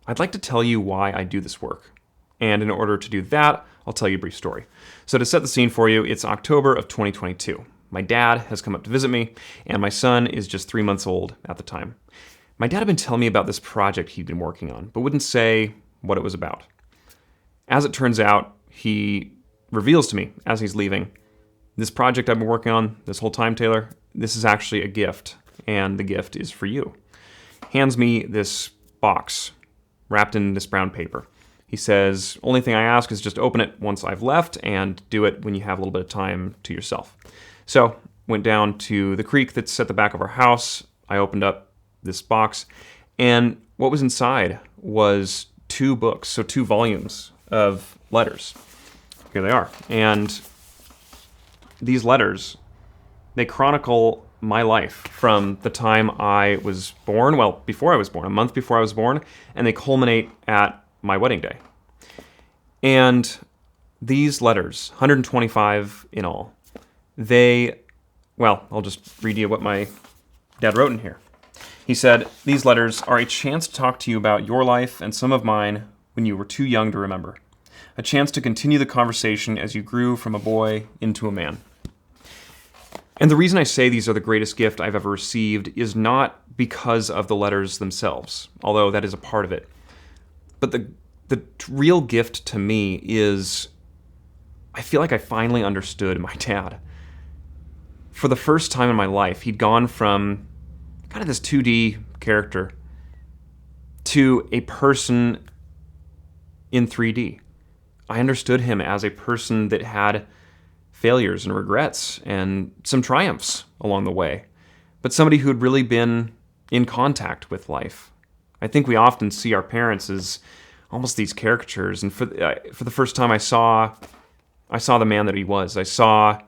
I'd like to tell you why I do this work. And in order to do that, I'll tell you a brief story. So to set the scene for you, it's October of 2022. My dad has come up to visit me, and my son is just 3 months old at the time. My dad had been telling me about this project he'd been working on, but wouldn't say what it was about. As it turns out, he reveals to me as he's leaving, this project I've been working on this whole time, Taylor, this is actually a gift, and the gift is for you. Hands me this box wrapped in this brown paper. He says, only thing I ask is just open it once I've left and do it when you have a little bit of time to yourself. So, went down to the creek that's at the back of our house. I opened up this box, and what was inside was 2 books, so 2 volumes of letters. Here they are. And these letters, they chronicle my life from the time I was born, well, before I was born, a month before I was born, and they culminate at my wedding day. And these letters, 125 in all, I'll just read you what my dad wrote in here. He said, these letters are a chance to talk to you about your life and some of mine when you were too young to remember. A chance to continue the conversation as you grew from a boy into a man. And the reason I say these are the greatest gift I've ever received is not because of the letters themselves, although that is a part of it. But the real gift to me is I feel like I finally understood my dad. For the first time in my life, he'd gone from kind of this 2D character to a person in 3D. I understood him as a person that had failures and regrets and some triumphs along the way, but somebody who had really been in contact with life. I think we often see our parents as almost these caricatures, and for the first time I saw the man that he was. I saw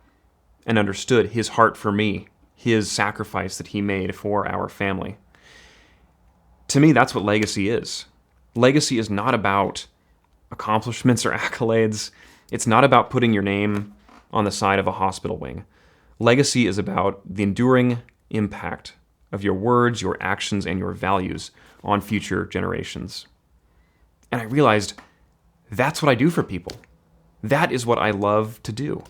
and understood his heart for me, his sacrifice that he made for our family. To me, that's what legacy is. Legacy is not about accomplishments or accolades. It's not about putting your name on the side of a hospital wing. Legacy is about the enduring impact of your words, your actions, and your values on future generations. And I realized that's what I do for people. That is what I love to do.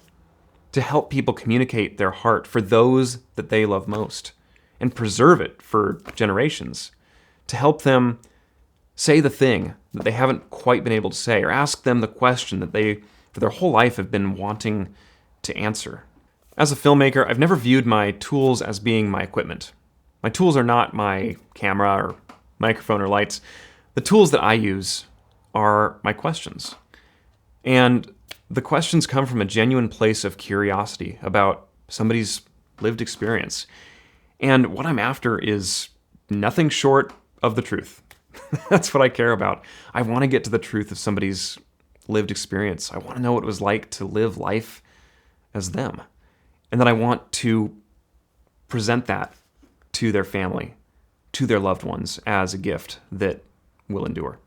To help people communicate their heart for those that they love most and preserve it for generations. To help them say the thing that they haven't quite been able to say, or ask them the question that they, for their whole life, have been wanting to answer. As a filmmaker, I've never viewed my tools as being my equipment. My tools are not my camera or microphone or lights. The tools that I use are my questions. And the questions come from a genuine place of curiosity about somebody's lived experience. And what I'm after is nothing short of the truth. That's what I care about. I want to get to the truth of somebody's lived experience. I want to know what it was like to live life as them. And then I want to present that to their family, to their loved ones as a gift that will endure.